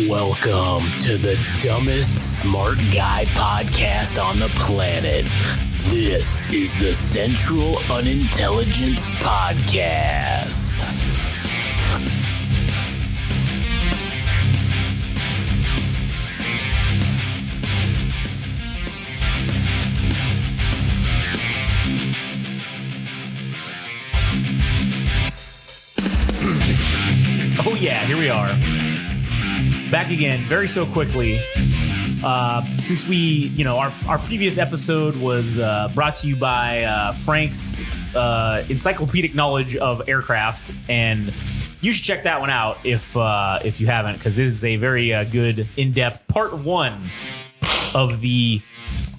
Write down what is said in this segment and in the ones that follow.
Welcome to the dumbest smart guy podcast on the planet. This is the Central Unintelligence Podcast. Oh yeah, here we are. Back again, very so quickly. Since we, our previous episode was brought to you by Frank's encyclopedic knowledge of aircraft, and you should check that one out if you haven't, because it is a very good, in-depth part one of the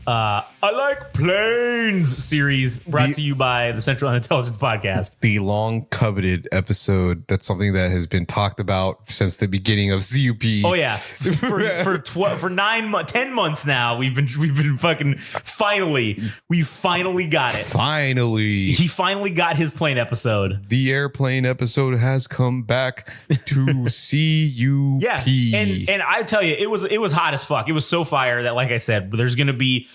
I Like Planes series, brought to you by the Central Intelligence Podcast. The long coveted episode. That's something that has been talked about since the beginning of CUP. Oh yeah, for 10 months now. We've been fucking we finally got it. Finally, he finally got his plane episode. The airplane episode has come back to CUP. Yeah, and I tell you, it was hot as fuck. It was so fire that, like I said, there's gonna be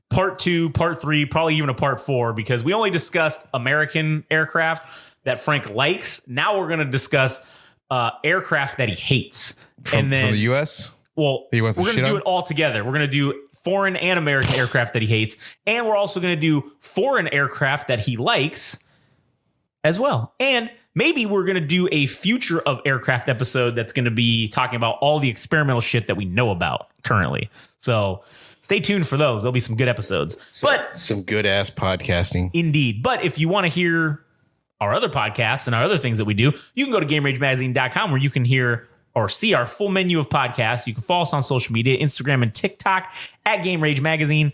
part 2, part 3, probably even a part 4, because we only discussed American aircraft that Frank likes. Now we're going to discuss aircraft that he hates. From the U.S.? Well, we're going to do it all together. We're going to do foreign and American aircraft that he hates. And we're also going to do foreign aircraft that he likes as well. And maybe we're going to do a future of aircraft episode that's going to be talking about all the experimental shit that we know about currently. So stay tuned for those. There'll be some good episodes. But some good ass podcasting. Indeed. But if you want to hear our other podcasts and our other things that we do, you can go to GameRageMagazine.com, where you can hear or see our full menu of podcasts. You can follow us on social media, Instagram and TikTok at Game Rage Magazine,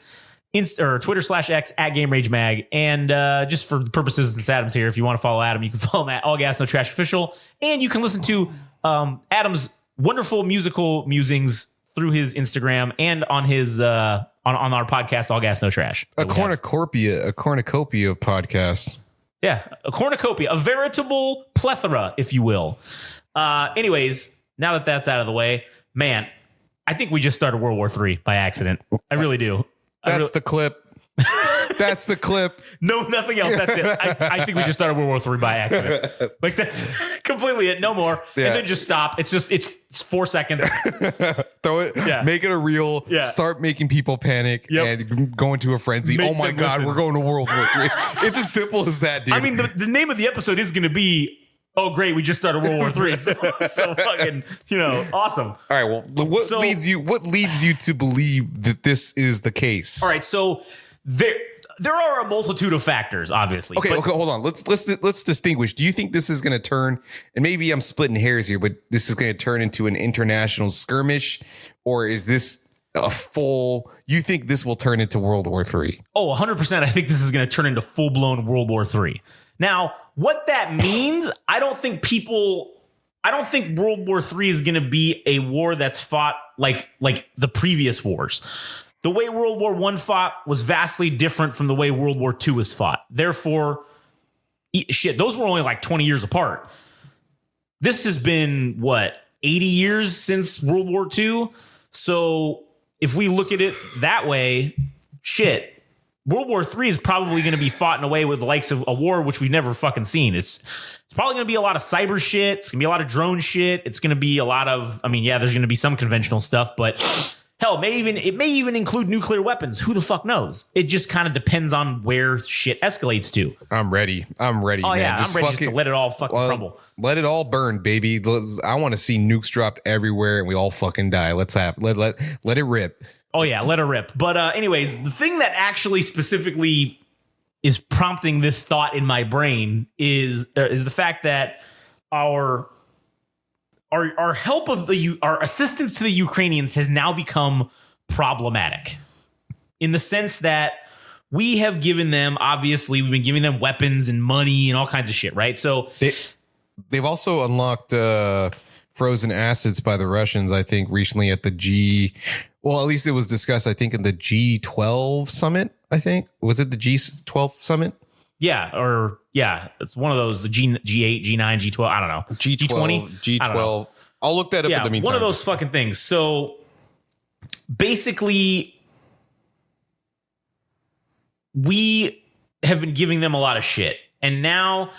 or Twitter/X at Game Rage Mag. And just for the purposes, since Adam's here, if you want to follow Adam, you can follow him at All Gas No Trash Official. And you can listen to Adam's wonderful musical musings through his Instagram and on his on our podcast, All Gas No Trash. A cornucopia of podcasts. Yeah, a cornucopia, a veritable plethora, if you will. Anyways, now that that's out of the way, man, I think we just started World War III by accident. I really do. That's the clip. That's the clip. No, nothing else. That's it. I think we just started World War III by accident. Like, that's completely it. No more. Yeah. And then just stop. It's 4 seconds. Throw it. Yeah. Make it a reel. Yeah. Start making people panic and go into a frenzy. Oh my God, we're going to World War III. It's as simple as that, dude. I mean, the name of the episode is going to be, oh, great, we just started World War III. So fucking, awesome. All right, well, what leads you to believe that this is the case? All right, so there are a multitude of factors, obviously. Okay, hold on. Let's distinguish. Do you think this is going to turn, and maybe I'm splitting hairs here, but this is going to turn into an international skirmish, or is this you think this will turn into World War III? Oh, 100%. I think this is going to turn into full-blown World War III. Now, what that means, I don't think World War III is going to be a war that's fought like the previous wars. The way World War I fought was vastly different from the way World War II was fought. Therefore, those were only like 20 years apart. This has been, 80 years since World War II? So if we look at it that way, World War III is probably going to be fought in a way with the likes of a war which we've never fucking seen. It's probably going to be a lot of cyber shit. It's going to be a lot of drone shit. It's going to be a lot of, there's going to be some conventional stuff, but hell, it may even include nuclear weapons. Who the fuck knows? It just kind of depends on where shit escalates to. I'm ready. Oh, man. Yeah, I'm ready just to let it all fucking crumble. Let it all burn, baby. I want to see nukes dropped everywhere and we all fucking die. Let it rip. Oh, yeah, let her rip. But anyways, the thing that actually specifically is prompting this thought in my brain is the fact that our help of our assistance to the Ukrainians has now become problematic, in the sense that we have given them, obviously, we've been giving them weapons and money and all kinds of shit, right? So they've also unlocked frozen assets by the Russians, I think, recently at the well, at least it was discussed, I think, in the G12 summit, I think. Was it the G12 summit? Yeah, it's one of those, the G8, G9, G12, I don't know. G20? G12. I'll look that up in the meantime. One of those fucking things. So basically, we have been giving them a lot of shit. And now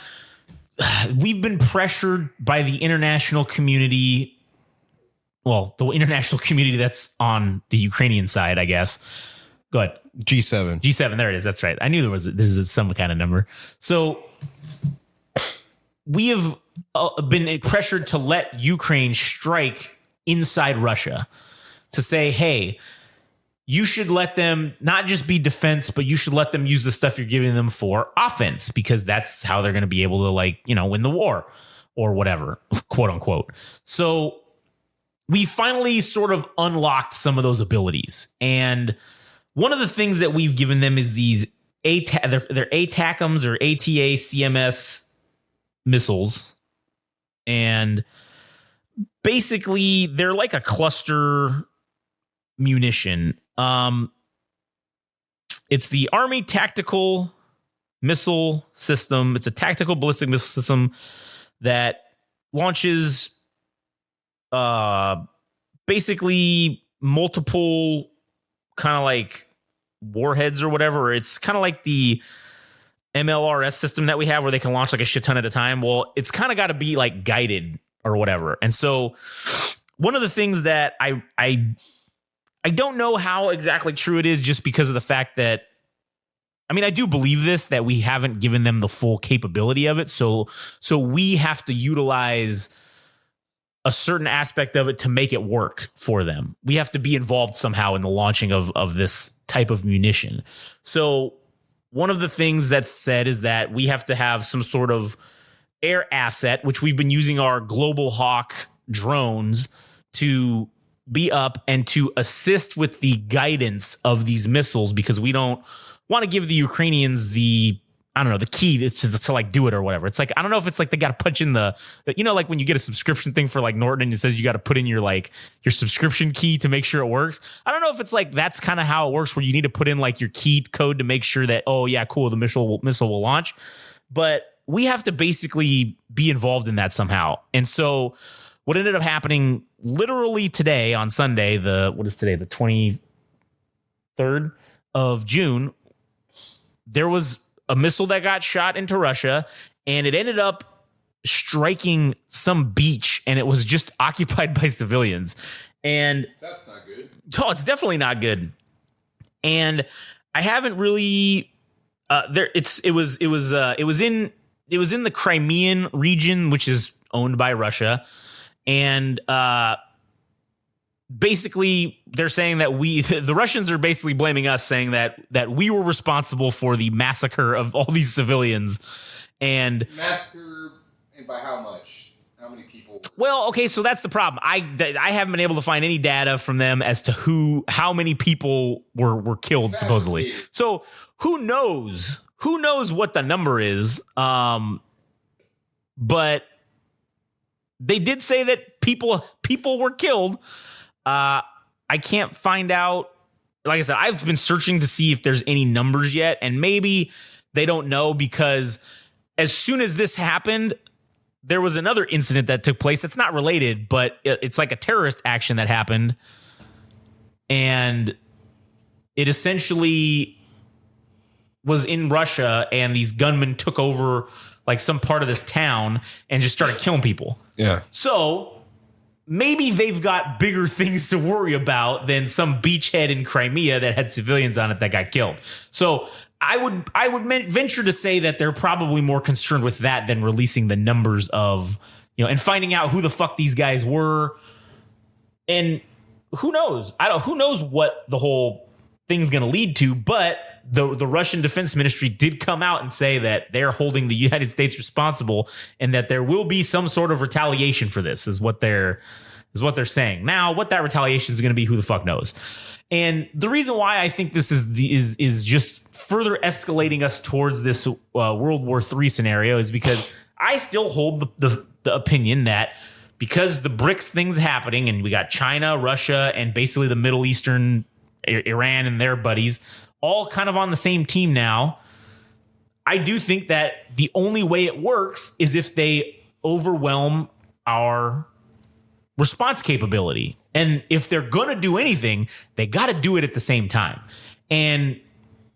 we've been pressured by the international community. Well, the international community that's on the Ukrainian side, I guess. Go ahead. G7. There it is. That's right. I knew there's some kind of number. So we have been pressured to let Ukraine strike inside Russia, to say, hey, you should let them not just be defense, but you should let them use the stuff you're giving them for offense, because that's how they're going to be able to, win the war or whatever, quote unquote. So we finally sort of unlocked some of those abilities. And one of the things that we've given them is these they're ATACMs or ATACMS missiles. And basically they're like a cluster munition. It's the Army Tactical Missile System. It's a tactical ballistic missile system that launches basically multiple kind of like warheads or whatever. It's kind of like the MLRS system that we have where they can launch like a shit ton at a time. Well, it's kind of got to be like guided or whatever. And so one of the things that I don't know how exactly true it is, just because of the fact that, I do believe this, that we haven't given them the full capability of it. So we have to utilize a certain aspect of it to make it work for them. We have to be involved somehow in the launching of this type of munition. So one of the things that's said is that we have to have some sort of air asset, which we've been using our Global Hawk drones to be up and to assist with the guidance of these missiles, because we don't want to give the Ukrainians the key to like do it or whatever. It's like, I don't know if it's like they got to punch in like when you get a subscription thing for like Norton and it says you got to put in your subscription key to make sure it works. I don't know if it's like that's kind of how it works, where you need to put in like your key code to make sure that, oh yeah, cool, the missile will launch. But we have to basically be involved in that somehow. And so what ended up happening literally today on Sunday, what is today? The 23rd of June, there was a missile that got shot into Russia, and it ended up striking some beach, and it was just occupied by civilians. And that's not good. Oh, it's definitely not good. And I haven't really it was in the Crimean region, which is owned by Russia. And basically they're saying that the Russians are basically blaming us, saying that we were responsible for the massacre of all these civilians. And massacre, and by how much? How many people? Well, okay, so that's the problem. I haven't been able to find any data from them as to how many people were killed supposedly. So who knows what the number is? But they did say that people were killed. I can't find out. Like I said, I've been searching to see if there's any numbers yet, and maybe they don't know, because as soon as this happened, there was another incident that took place that's not related, but it's like a terrorist action that happened, and it essentially was in Russia, and these gunmen took over like some part of this town and just started killing people. Yeah. So maybe they've got bigger things to worry about than some beachhead in Crimea that had civilians on it that got killed. So I would venture to say that they're probably more concerned with that than releasing the numbers of, and finding out who the fuck these guys were. And who knows? Who knows what the whole thing's going to lead to, but the Russian Defense Ministry did come out and say that they're holding the United States responsible, and that there will be some sort of retaliation for this, is what they're saying. Now, what that retaliation is going to be, who the fuck knows? And the reason why I think this is just further escalating us towards this World War III scenario is because I still hold the opinion that, because the BRICS thing's happening, and we got China, Russia, and basically the Middle Eastern, Iran and their buddies, all kind of on the same team now. I do think that the only way it works is if they overwhelm our response capability. And if they're going to do anything, they got to do it at the same time. And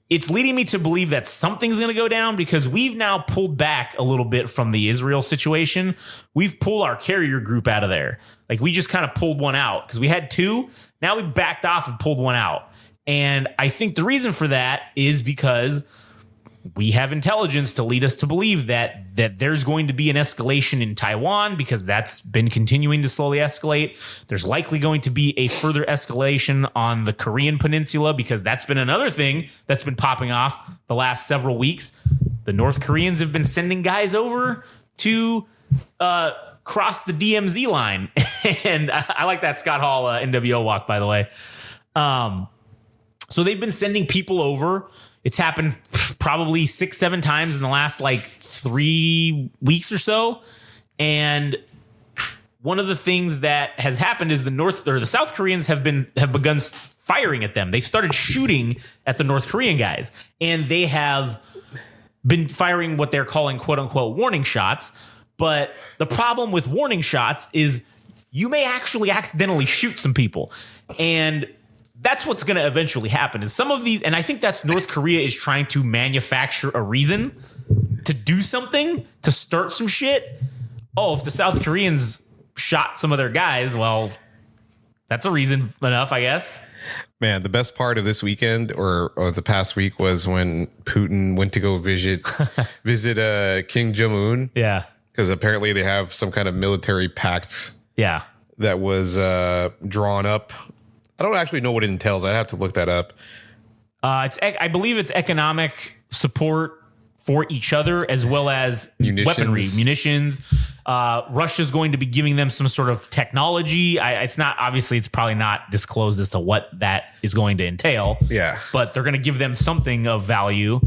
it's leading me to believe that something's going to go down because we've now pulled back a little bit from the Israel situation. We've pulled our carrier group out of there. Like we just kind of pulled one out because we had two. Now we backed off and pulled one out. And I think the reason for that is because we have intelligence to lead us to believe that there's going to be an escalation in Taiwan because that's been continuing to slowly escalate. There's likely going to be a further escalation on the Korean Peninsula because that's been another thing that's been popping off the last several weeks. The North Koreans have been sending guys over to cross the DMZ line. And I like that Scott Hall NWO walk, by the way. So they've been sending people over. It's happened probably 6-7 times in the last 3 weeks or so. And one of the things that has happened is the South Koreans have begun firing at them. They've started shooting at the North Korean guys, and they have been firing what they're calling quote unquote warning shots. But the problem with warning shots is you may actually accidentally shoot some people. And that's what's going to eventually happen is some of these. And I think that's North Korea is trying to manufacture a reason to do something, to start some shit. Oh, if the South Koreans shot some of their guys, well, that's a reason enough, I guess. Man, the best part of this weekend or the past week was when Putin went to go visit Kim Jong-un. Yeah. Because apparently they have some kind of military pact. Yeah. That was drawn up. I don't actually know what it entails. I have to look that up. I believe it's economic support for each other as well as weaponry, munitions. Russia's going to be giving them some sort of technology. It's probably not disclosed as to what that is going to entail. Yeah. But they're going to give them something of value.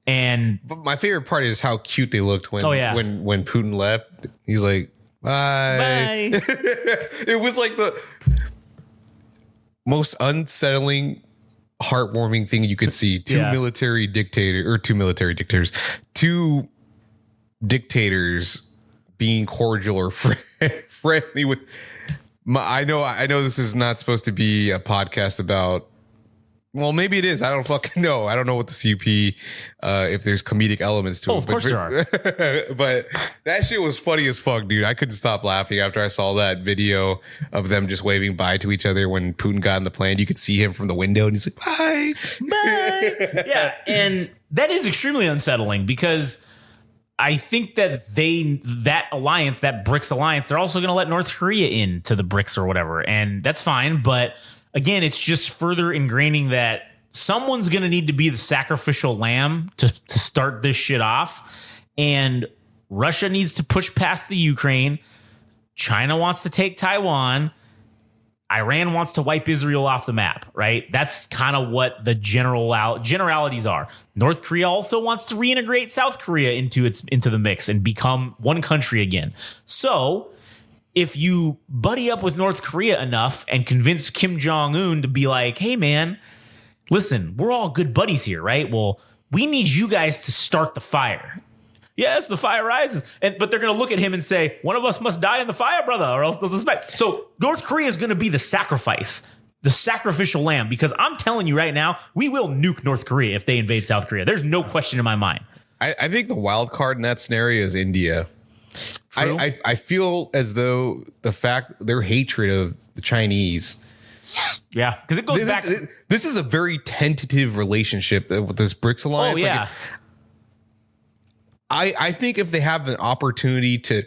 And but my favorite part is how cute they looked when when Putin left. He's like, bye. It was like the most unsettling, heartwarming thing you could see. Two dictators being cordial or friendly with. I know this is not supposed to be a podcast about. Well, maybe it is. I don't fucking know. I don't know what the CUP, if there's comedic elements to it. Of course there are. But that shit was funny as fuck, dude. I couldn't stop laughing after I saw that video of them just waving bye to each other when Putin got on the plane. You could see him from the window and he's like, bye. Bye. Yeah. And that is extremely unsettling because I think that that BRICS alliance, they're also going to let North Korea into the BRICS or whatever. And that's fine. But again, it's just further ingraining that someone's going to need to be the sacrificial lamb to start this shit off. And Russia needs to push past the Ukraine. China wants to take Taiwan. Iran wants to wipe Israel off the map, right? That's kind of what the generalities are. North Korea also wants to reintegrate South Korea into the mix and become one country again. So if you buddy up with North Korea enough and convince Kim Jong-un to be like, hey, man, listen, we're all good buddies here, right? Well, we need you guys to start the fire. Yes, the fire rises. But they're going to look at him and say, one of us must die in the fire, brother, or else they'll suspect. So North Korea is going to be the sacrifice, the sacrificial lamb, because I'm telling you right now, we will nuke North Korea if they invade South Korea. There's no question in my mind. I think the wild card in that scenario is India. I feel as though their hatred of the Chinese. Yeah, because it goes back. This is a very tentative relationship with this BRICS alliance. Oh, yeah. I think if they have an opportunity to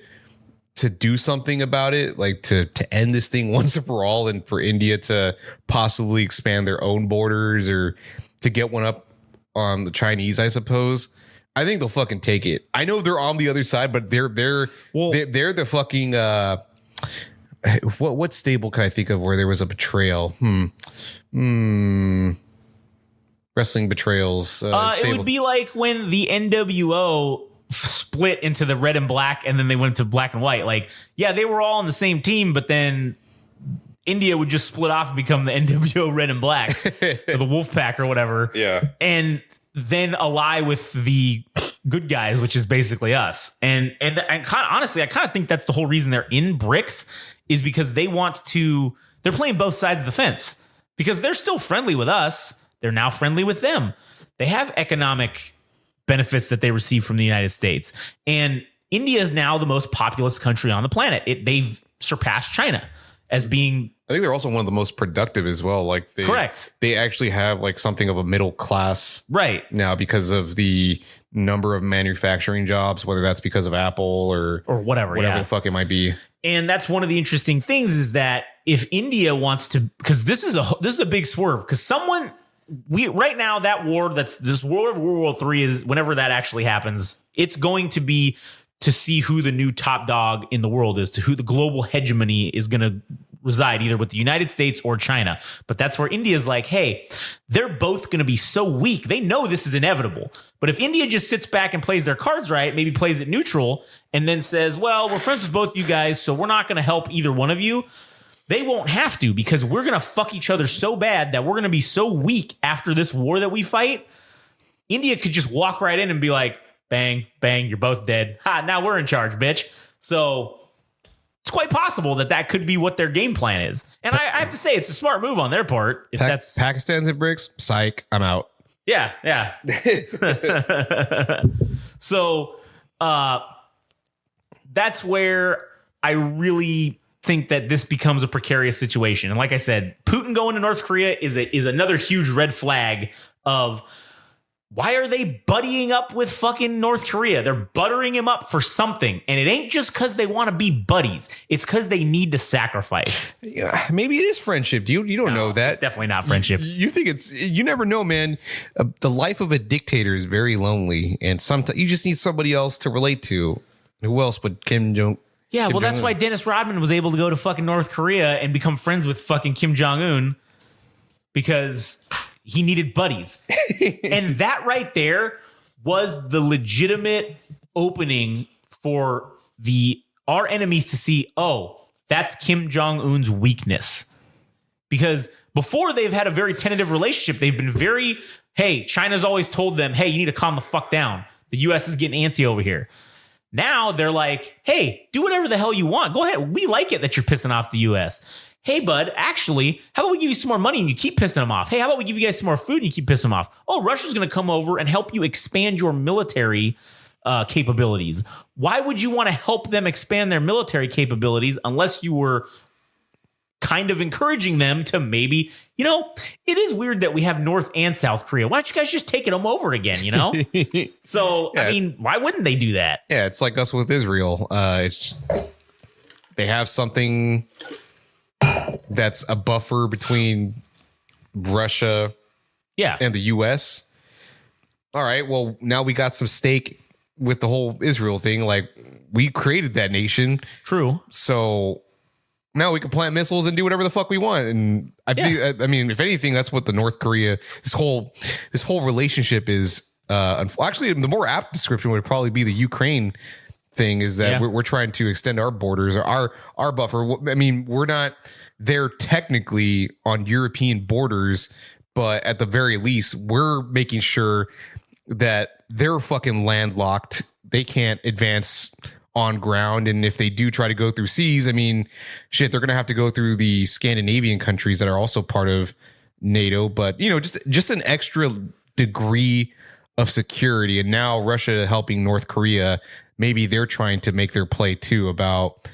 do something about it, like to end this thing once and for all, and for India to possibly expand their own borders or to get one up on the Chinese, I suppose. I think they'll fucking take it. I know they're on the other side, but they're the fucking what stable can I think of where there was a betrayal? Wrestling betrayals. It would be like when the NWO split into the red and black, and then they went to black and white. Like, yeah, they were all on the same team, but then India would just split off and become the NWO red and black, or the Wolf Pack or whatever. Yeah, and then ally with the good guys, which is basically us. And honestly, I kind of think that's the whole reason they're in BRICS is because they're playing both sides of the fence because they're still friendly with us. They're now friendly with them. They have economic benefits that they receive from the United States. And India is now the most populous country on the planet. They've surpassed China as being. I think they're also one of the most productive as well. Like Correct. They actually have like something of a middle class right now because of the number of manufacturing jobs, whether that's because of Apple or whatever the fuck it might be. And that's one of the interesting things is that if India wants to, because this is a big swerve, because right now that war this war of World War III is whenever that actually happens, it's going to be to see who the new top dog in the world is, to who the global hegemony is going to reside, either with the United States or China. But that's where India's like, hey, they're both going to be so weak. They know this is inevitable. But if India just sits back and plays their cards right, maybe plays it neutral, and then says, well, we're friends with both you guys, so we're not going to help either one of you, they won't have to, because we're going to fuck each other so bad that we're going to be so weak after this war that we fight. India could just walk right in and be like, bang, bang, you're both dead. Ha, now we're in charge, bitch. So it's quite possible that could be what their game plan is. And I have to say, it's a smart move on their part. If that's Pakistan's at BRICS, psych, I'm out. Yeah. So that's where I really think that this becomes a precarious situation. And like I said, Putin going to North Korea is another huge red flag of why are they buddying up with fucking North Korea? They're buttering him up for something. And it ain't just because they want to be buddies. It's because they need to sacrifice. Yeah, maybe it is friendship. You don't know that. It's definitely not friendship. You think you never know, man. The life of a dictator is very lonely. And sometimes you just need somebody else to relate to. Who else but Kim Jong? Yeah, well, that's why Dennis Rodman was able to go to fucking North Korea and become friends with fucking Kim Jong-un, because he needed buddies. And that right there was the legitimate opening for our enemies to see, oh, that's Kim Jong-un's weakness. Because before, they've had a very tentative relationship. They've been very, hey, China's always told them, hey, you need to calm the fuck down. The U.S. is getting antsy over here. Now they're like, hey, do whatever the hell you want. Go ahead. We like it that you're pissing off the U.S. Hey, bud, actually, how about we give you some more money and you keep pissing them off? Hey, how about we give you guys some more food and you keep pissing them off? Oh, Russia's going to come over and help you expand your military capabilities. Why would you want to help them expand their military capabilities unless you were kind of encouraging them to maybe, it is weird that we have North and South Korea. Why don't you guys just take them over again, So, yeah. I mean, why wouldn't they do that? Yeah, it's like us with Israel. They have something that's a buffer between Russia and the U.S. All right, well, now we got some stake with the whole Israel thing. Like, we created that nation. True. So now we can plant missiles and do whatever the fuck we want. And I mean, if anything, that's what the North Korea, this whole relationship is. Actually, the more apt description would probably be the Ukraine thing, is that we're trying to extend our borders, or our buffer. I mean, we're not there technically on European borders, but at the very least, we're making sure that they're fucking landlocked. They can't advance on ground. And if they do try to go through seas, I mean, shit, they're going to have to go through the Scandinavian countries that are also part of NATO. But, just an extra degree of security. And now Russia helping North Korea, maybe they're trying to make their play too about,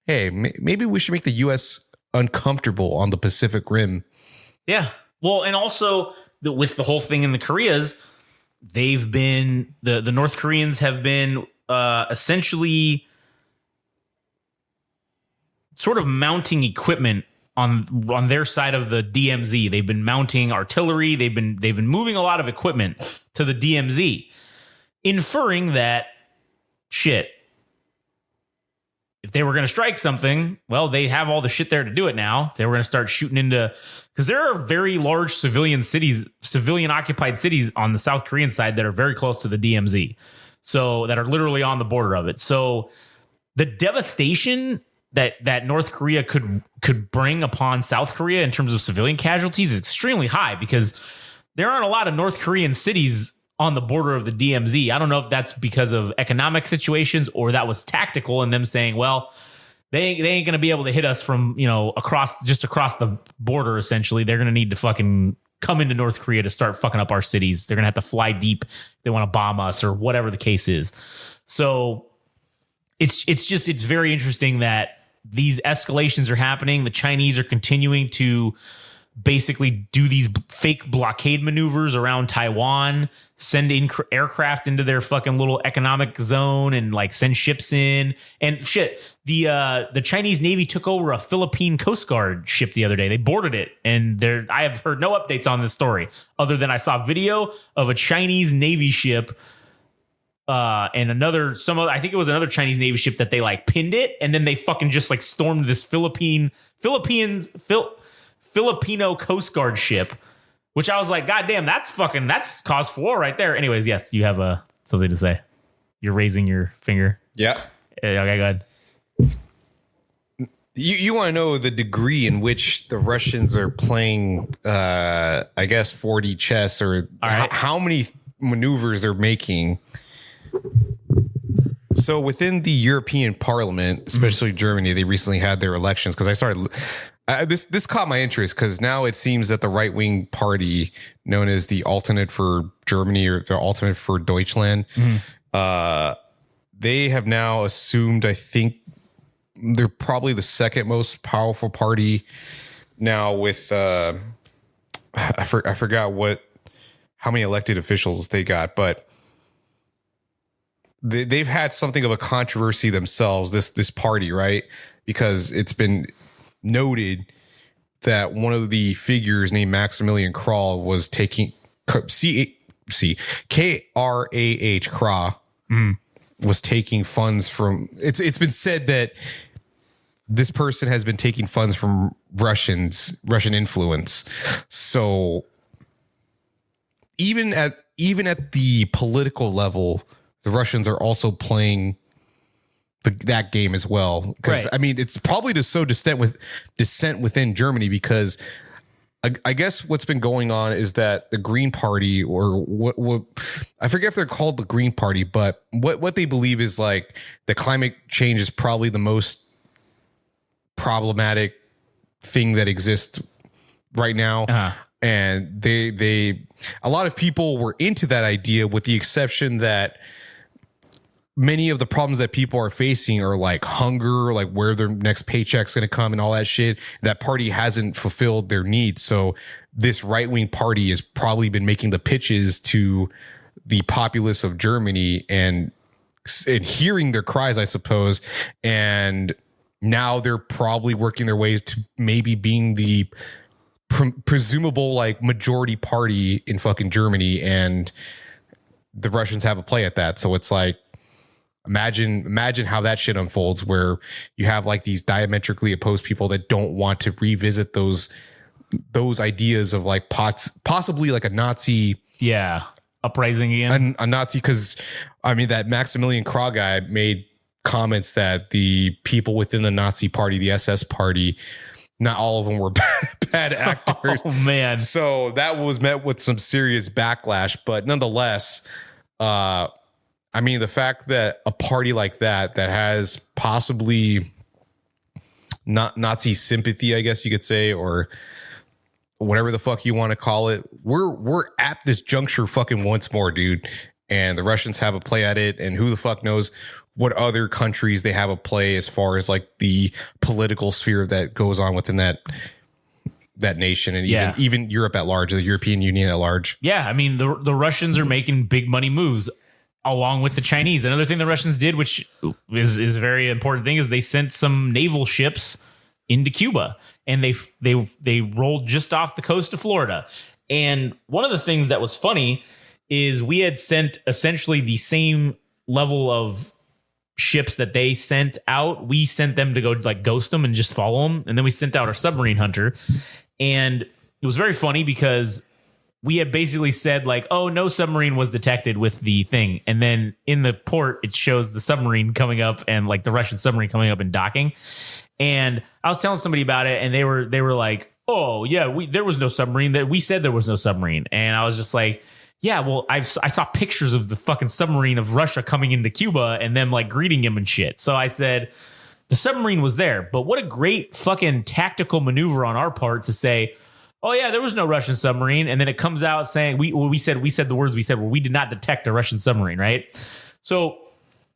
hey, maybe we should make the U.S. uncomfortable on the Pacific Rim. Yeah. Well, and also with the whole thing in the Koreas, they've been, the North Koreans have been essentially sort of mounting equipment on their side of the DMZ. They've been mounting artillery. They've been moving a lot of equipment to the DMZ, inferring that shit, if they were going to strike something, well, they have all the shit there to do it now. If they were going to start shooting into, because there are very large civilian occupied cities on the South Korean side that are very close to the DMZ. So that are literally on the border of it. So the devastation that North Korea could bring upon South Korea in terms of civilian casualties is extremely high, because there aren't a lot of North Korean cities on the border of the DMZ. I don't know if that's because of economic situations or that was tactical and them saying, well, they ain't going to be able to hit us from, across the border. Essentially, they're going to need to fucking come into North Korea to start fucking up our cities. They're going to have to fly deep. They want to bomb us or whatever the case is. So it's very interesting that these escalations are happening. The Chinese are continuing to basically do these fake blockade maneuvers around Taiwan, send in aircraft into their fucking little economic zone and like send ships in and shit. The Chinese Navy took over a Philippine Coast Guard ship the other day. They boarded it, and I have heard no updates on this story other than I saw video of a Chinese Navy ship and I think it was another Chinese Navy ship that they like pinned it, and then they fucking just like stormed this Filipino Coast Guard ship, which I was like, God damn, that's cause for war right there. Anyways, yes, you have something to say. You're raising your finger. Yeah. Okay, go ahead. You want to know the degree in which the Russians are playing, I guess, 4D chess, or right. How many maneuvers they're making. So within the European Parliament, especially Germany, they recently had their elections, because I started... this caught my interest because now it seems that the right-wing party known as the Alternate for Germany, or the Alternate for Deutschland, they have now assumed, I think they're probably the second most powerful party now with, I forgot how many elected officials they got, but they've had something of a controversy themselves, this party, right? Because it's been noted that one of the figures named Maximilian Krah was taking Krah was taking funds from. It's been said that this person has been taking funds from Russian influence. So even at the political level, the Russians are also playing that game as well, because right. I mean, it's probably just so dissent within Germany, because I guess what's been going on is that the Green Party, or what I forget if they're called the Green Party, but what they believe is like the climate change is probably the most problematic thing that exists right now. And they a lot of people were into that idea, with the exception that many of the problems that people are facing are like hunger, like where their next paycheck's going to come and all that shit. That party hasn't fulfilled their needs. So this right-wing party has probably been making the pitches to the populace of Germany and hearing their cries, I suppose. And now they're probably working their way to maybe being the presumable like majority party in fucking Germany. And the Russians have a play at that. So it's like, Imagine how that shit unfolds, where you have like these diametrically opposed people that don't want to revisit those ideas of like possibly like a Nazi uprising again. A Nazi, because I mean that Maximilian Krah guy made comments that the people within the Nazi party, the SS party, not all of them were bad actors. Oh man. So that was met with some serious backlash, but nonetheless, I mean, the fact that a party like that has possibly not Nazi sympathy, I guess you could say, or whatever the fuck you want to call it, we're at this juncture fucking once more, dude. And the Russians have a play at it, and who the fuck knows what other countries they have a play as far as like the political sphere that goes on within that nation, and even Europe at large, the European Union at large. Yeah, I mean, the Russians are making big money moves along with the Chinese. Another thing the Russians did, which is a very important thing, is they sent some naval ships into Cuba, and they rolled just off the coast of Florida. And one of the things that was funny is we had sent essentially the same level of ships that they sent out. We sent them to go like ghost them and just follow them. And then we sent out our submarine hunter. And it was very funny because we had basically said like, oh, no submarine was detected with the thing. And then in the port, it shows the submarine coming up and like the Russian submarine coming up and docking. And I was telling somebody about it, and they were like, oh yeah, there was no submarine. That we said there was no submarine. And I was just like, yeah, well, I saw pictures of the fucking submarine of Russia coming into Cuba and them like greeting him and shit. So I said, the submarine was there, but what a great fucking tactical maneuver on our part to say, oh yeah, there was no Russian submarine. And then it comes out saying, we said the words we said, well, we did not detect a Russian submarine, right? So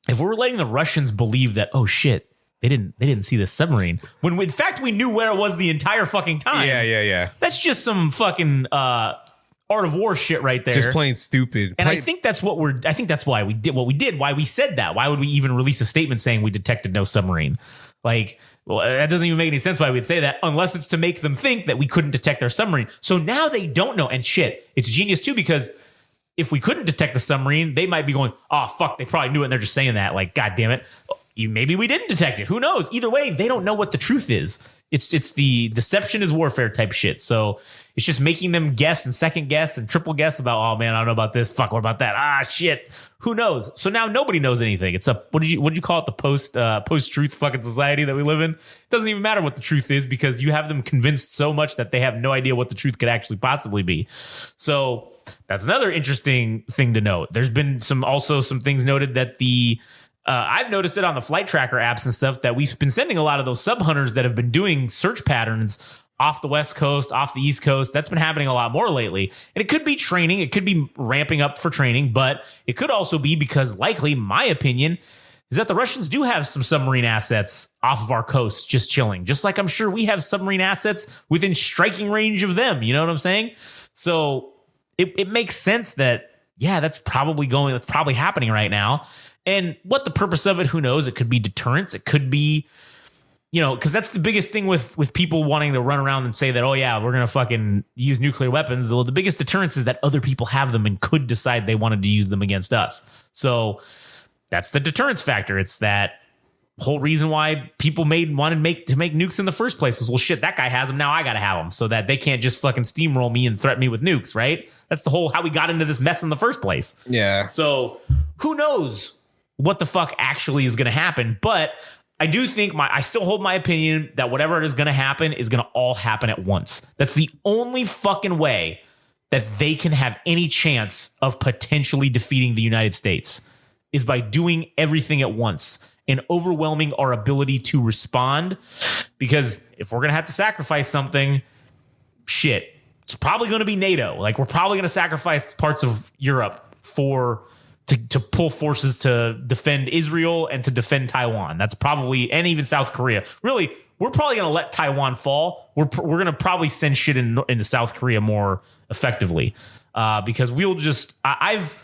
if we're letting the Russians believe that, oh shit, they didn't see this submarine, when in fact we knew where it was the entire fucking time. Yeah. That's just some fucking art of war shit right there. Just plain stupid. And I think that's why we did what we did, why we said that. Why would we even release a statement saying we detected no submarine? Like, well, that doesn't even make any sense why we'd say that, unless it's to make them think that we couldn't detect their submarine. So now they don't know. And shit, it's genius too, because if we couldn't detect the submarine, they might be going, oh fuck, they probably knew it and they're just saying that. Like, god damn it. Maybe we didn't detect it. Who knows? Either way, they don't know what the truth is. It's the deception is warfare type shit. So it's just making them guess and second guess and triple guess about, oh man, I don't know about this. Fuck, what about that? Ah, shit. Who knows? So now nobody knows anything. It's what did you call it? The post-truth fucking society that we live in. It doesn't even matter what the truth is, because you have them convinced so much that they have no idea what the truth could actually possibly be. So that's another interesting thing to note. There's been some things noted that I've noticed it on the flight tracker apps and stuff, that we've been sending a lot of those sub hunters that have been doing search patterns off the West Coast, off the East Coast. That's been happening a lot more lately. And it could be training. It could be ramping up for training, but it could also be because, likely, my opinion is that the Russians do have some submarine assets off of our coast just chilling, just like I'm sure we have submarine assets within striking range of them. You know what I'm saying? So it makes sense that, yeah, that's probably happening right now. And what the purpose of it, who knows? It could be deterrence. It could be, because that's the biggest thing with people wanting to run around and say that, oh yeah, we're going to fucking use nuclear weapons. Well, the biggest deterrence is that other people have them and could decide they wanted to use them against us. So that's the deterrence factor. It's that whole reason why people wanted to make nukes in the first place was, well, shit, that guy has them. Now I got to have them, so that they can't just fucking steamroll me and threaten me with nukes, right? That's the whole how we got into this mess in the first place. Yeah. So who knows what the fuck actually is going to happen? But I do think I still hold my opinion that whatever it is going to happen is going to all happen at once. That's the only fucking way that they can have any chance of potentially defeating the United States, is by doing everything at once and overwhelming our ability to respond. Because if we're going to have to sacrifice something, shit, it's probably going to be NATO. Like, we're probably going to sacrifice parts of Europe to pull forces to defend Israel and to defend Taiwan. That's probably, and even South Korea. Really, we're probably going to let Taiwan fall. We're going to probably send shit into South Korea more effectively, because we'll just. I've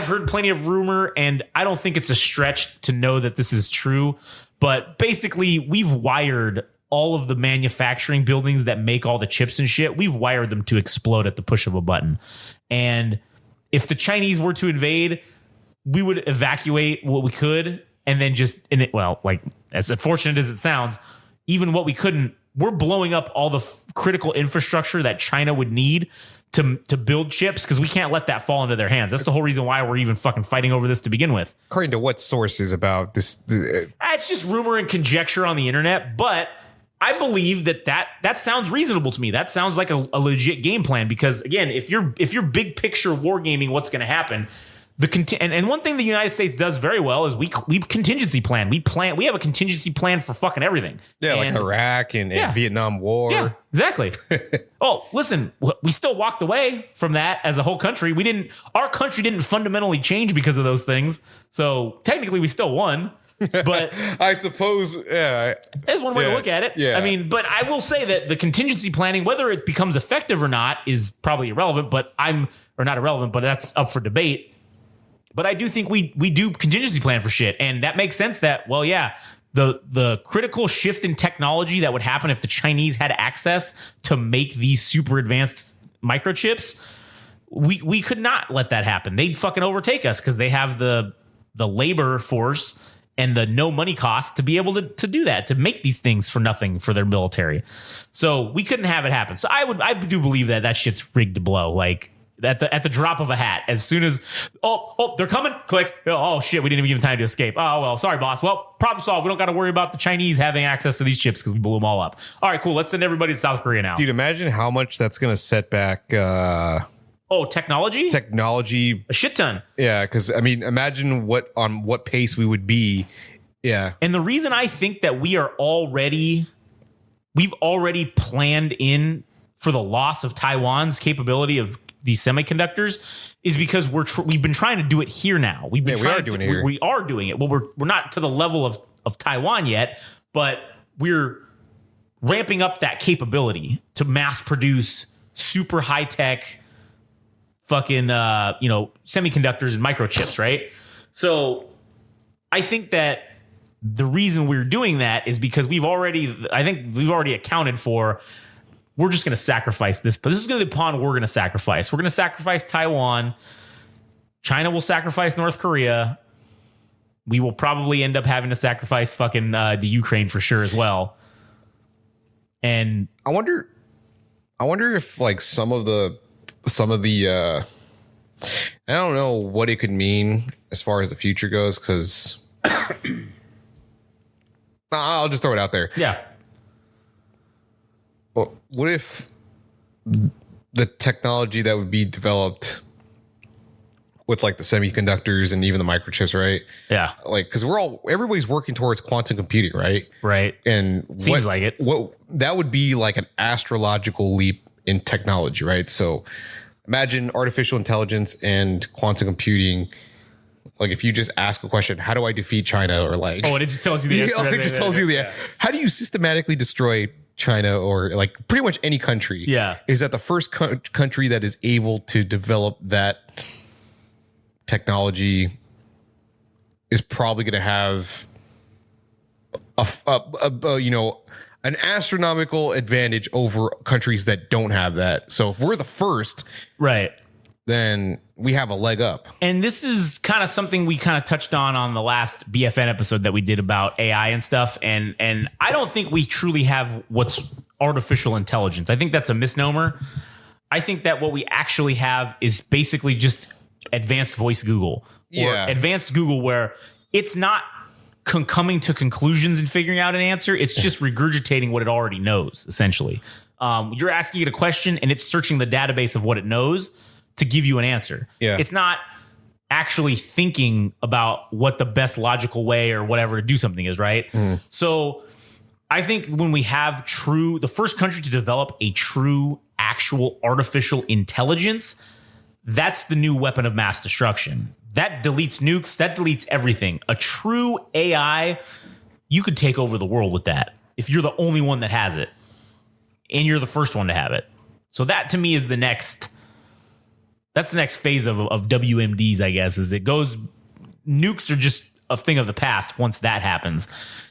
heard plenty of rumor, and I don't think it's a stretch to know that this is true. But basically, we've wired all of the manufacturing buildings that make all the chips and shit. We've wired them to explode at the push of a button, and if the Chinese were to invade, we would evacuate what we could, and then like, as unfortunate as it sounds, even what we couldn't, we're blowing up all the critical infrastructure that China would need to build chips, because we can't let that fall into their hands. That's the whole reason why we're even fucking fighting over this to begin with. According to what sources about this? It's just rumor and conjecture on the internet, but I believe that sounds reasonable to me. That sounds like a legit game plan, because again, if you're big picture wargaming, what's going to happen? And one thing the United States does very well is we contingency plan. We have a contingency plan for fucking everything. Yeah, like Iraq and Vietnam War. Yeah, exactly. Oh, listen, we still walked away from that as a whole country. Our country didn't fundamentally change because of those things. So technically, we still won. But I suppose, yeah, there's one way to look at it. Yeah. I mean, but I will say that the contingency planning, whether it becomes effective or not, is probably irrelevant. But not irrelevant, but that's up for debate. But I do think we do contingency plan for shit, and that makes sense. That, well, yeah, the critical shift in technology that would happen if the Chinese had access to make these super advanced microchips, we could not let that happen. They'd fucking overtake us because they have the labor force and the no money cost to be able to do that, to make these things for nothing for their military. So we couldn't have it happen. So I do believe that shit's rigged to blow. Like, at the drop of a hat, as soon as they're coming, click. Oh shit, we didn't even give them time to escape. Oh well, sorry boss. Well, problem solved. We don't got to worry about the Chinese having access to these chips because we blew them all up. All right, cool. Let's send everybody to South Korea now. Dude, imagine how much that's going to set back. Oh, technology? Technology. A shit ton. Yeah, because I mean, imagine on what pace we would be. Yeah. And the reason I think that we've already planned in for the loss of Taiwan's capability of these semiconductors is because we've been trying to do it here now. We are doing it here. We are doing it. Well, we're not to the level of Taiwan yet, but we're ramping up that capability to mass produce super high tech fucking semiconductors and microchips, right? So I think that the reason we're doing that is because we've already accounted for, we're just going to sacrifice this, but this is going to be the pawn we're going to sacrifice. We're going to sacrifice Taiwan. China will sacrifice North Korea. We will probably end up having to sacrifice fucking the Ukraine for sure as well. And I wonder if like some of the I don't know what it could mean as far as the future goes, because I'll just throw it out there. Yeah. Well, what if the technology that would be developed with like the semiconductors and even the microchips, right? Yeah. Like, because everybody's working towards quantum computing, right? Right. And seems like it. What that would be like an astrological leap in technology, right? So imagine artificial intelligence and quantum computing. Like if you just ask a question, how do I defeat China? Or like, oh, and it just tells you the answer. It just tells you the how do you systematically destroy China or like pretty much any country? Yeah. Is that the first country that is able to develop that technology is probably going to have an astronomical advantage over countries that don't have that. So if we're the first, right, then we have a leg up. And this is kind of something we kind of touched on the last BFN episode that we did about AI and stuff. And I don't think we truly have what's artificial intelligence. I think that's a misnomer. I think that what we actually have is basically just advanced voice Google or advanced Google, where it's not coming to conclusions and figuring out an answer. It's just regurgitating what it already knows, essentially. You're asking it a question and it's searching the database of what it knows to give you an answer. Yeah. It's not actually thinking about what the best logical way or whatever to do something is, right? So I think when we have the first country to develop a true, actual artificial intelligence, that's the new weapon of mass destruction. That deletes nukes. That deletes everything. A true AI, you could take over the world with that if you're the only one that has it and you're the first one to have it. So that to me is the next phase of WMDs, I guess, is it goes, nukes are just a thing of the past once that happens,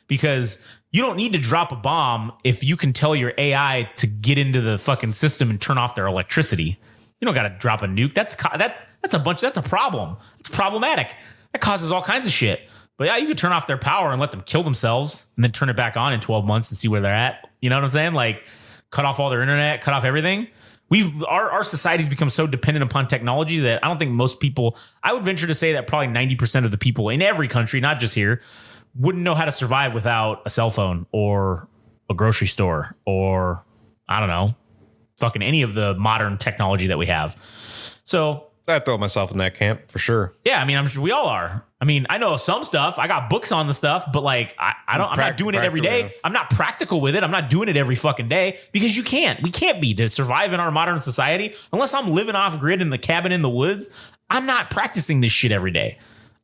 because you don't need to drop a bomb if you can tell your AI to get into the fucking system and turn off their electricity. You don't got to drop a nuke. That's a problem. It's problematic. That causes all kinds of shit. But yeah, you could turn off their power and let them kill themselves and then turn it back on in 12 months and see where they're at. You know what I'm saying? Like cut off all their internet, cut off everything. Our society's become so dependent upon technology that I don't think most people, I would venture to say that probably 90% of the people in every country, not just here, wouldn't know how to survive without a cell phone or a grocery store or, I don't know, fucking any of the modern technology that we have. So I throw myself in that camp for sure. Yeah, I mean, I'm sure we all are. I mean, I know some stuff. I got books on the stuff, but like, I'm not doing it every day. I'm not practical with it. I'm not doing it every fucking day because you can't. We can't be to survive in our modern society unless I'm living off grid in the cabin in the woods. I'm not practicing this shit every day.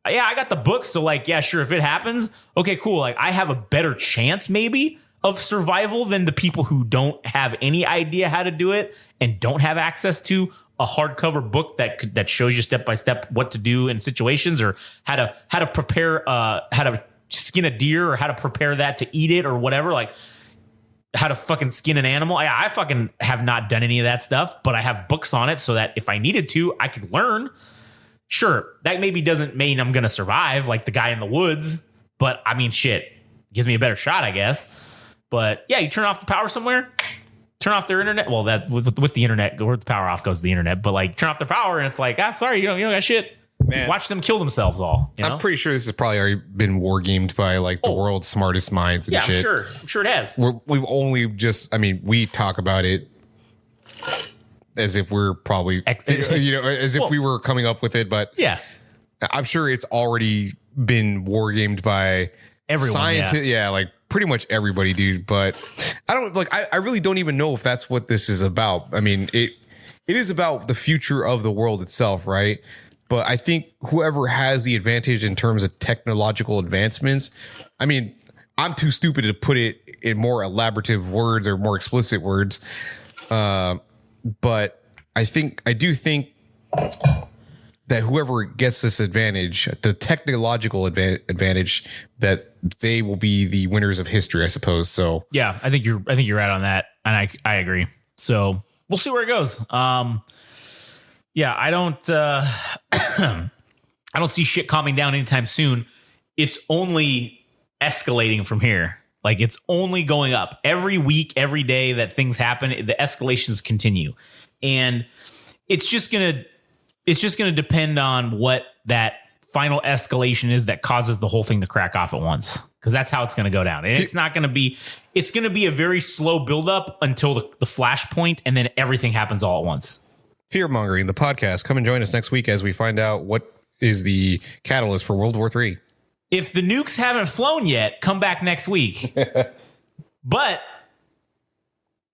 Yeah, I got the books, so like, yeah, sure. If it happens, okay, cool. Like, I have a better chance maybe of survival than the people who don't have any idea how to do it and don't have access to a hardcover book that shows you step by step what to do in situations, or how to prepare, how to skin a deer, or how to prepare that to eat it, or whatever, like how to fucking skin an animal. I fucking have not done any of that stuff, but I have books on it so that if I needed to, I could learn. Sure, that maybe doesn't mean I'm gonna survive like the guy in the woods, but I mean, shit, gives me a better shot, I guess. But yeah, you turn off the power somewhere. Turn off their internet. Well, that with the internet, where the power off goes the internet. But like, turn off the power, and it's like, sorry, you don't got shit. Man. Watch them kill themselves all. You know? I'm pretty sure this has probably already been war gamed by like the world's smartest minds and shit. I'm sure it has. We've only just, I mean, we talk about it as if we're probably, as if we were coming up with it. But yeah, I'm sure it's already been war gamed by everyone. Scientists, like pretty much everybody, dude. But I don't I really don't even know if that's what this is about. I mean, it is about the future of the world itself, right? But I think whoever has the advantage in terms of technological advancements, I mean, I'm too stupid to put it in more elaborative words or more explicit words. But I do think that whoever gets this advantage, the technological advantage, that they will be the winners of history, I suppose. So yeah, I think you're right on that, and I agree. So we'll see where it goes. Yeah, I don't I don't see shit calming down anytime soon. It's only escalating from here. Like, it's only going up every week, every day that things happen. The escalations continue, and it's just gonna depend on what that final escalation is that causes the whole thing to crack off at once. Because that's how it's going to go down. And it's going to be a very slow buildup until the flashpoint, and then everything happens all at once. Fear Mongering, the podcast. Come and join us next week as we find out what is the catalyst for World War III. If the nukes haven't flown yet, come back next week. But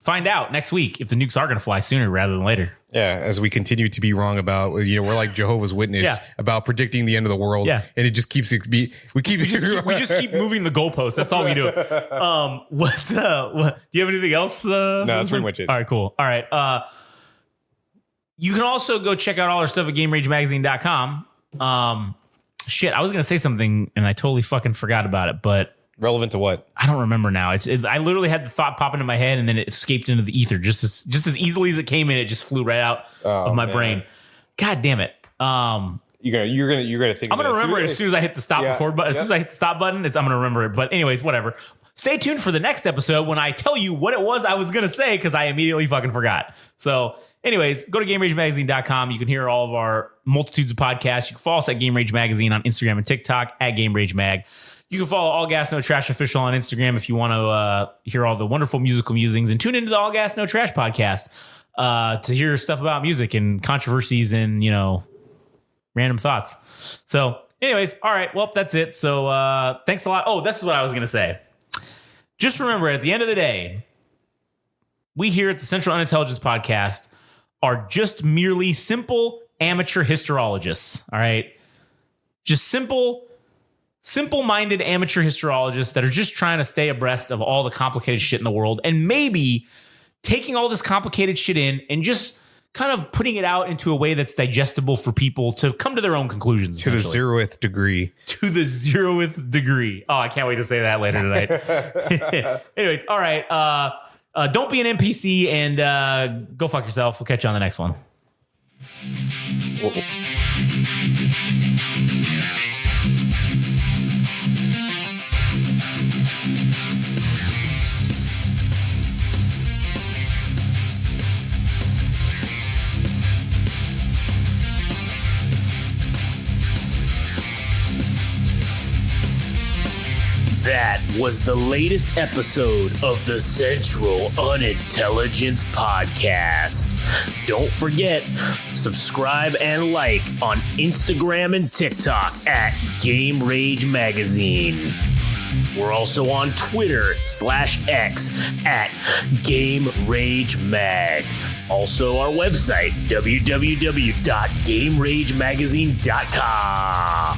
find out next week if the nukes are going to fly sooner rather than later. Yeah, as we continue to be wrong about, we're like Jehovah's Witness about predicting the end of the world. Yeah. And it just keeps we just keep moving the goalposts. That's all we do. What do you have anything else? No, that's pretty much it. All right, cool. All right. You can also go check out all our stuff at GameRageMagazine.com. Shit, I was going to say something and I totally fucking forgot about it, but relevant to what? I don't remember now. I literally had the thought pop into my head and then it escaped into the ether just as easily as it came in. It just flew right out of my brain. God damn it. You're gonna think. I'm gonna remember it as soon as I hit the stop record button. As soon as I hit the stop button, I'm gonna remember it. But anyways, whatever. Stay tuned for the next episode when I tell you what it was I was gonna say because I immediately fucking forgot. So, anyways, go to GameRageMagazine.com. You can hear all of our multitudes of podcasts. You can follow us at Game Rage Magazine on Instagram and TikTok at Game Rage Mag. You can follow All Gas No Trash Official on Instagram if you want to hear all the wonderful musical musings, and tune into the All Gas No Trash podcast to hear stuff about music and controversies and random thoughts. So, anyways, all right, well, that's it. So, thanks a lot. Oh, this is what I was gonna say. Just remember, at the end of the day, we here at the Central Unintelligence Podcast are just merely simple amateur historiologists. All right, just simple-minded amateur historiologists that are just trying to stay abreast of all the complicated shit in the world, and maybe taking all this complicated shit in and just kind of putting it out into a way that's digestible for people to come to their own conclusions. To the 0th degree. To the 0th degree. Oh, I can't wait to say that later tonight. Anyways, all right. Don't be an NPC and go fuck yourself. We'll catch you on the next one. That was the latest episode of the Central Unintelligence Podcast. Don't forget, subscribe and like on Instagram and TikTok at Game Rage Magazine. We're also on Twitter/X at Game Rage Mag. Also, our website, www.GameRageMagazine.com.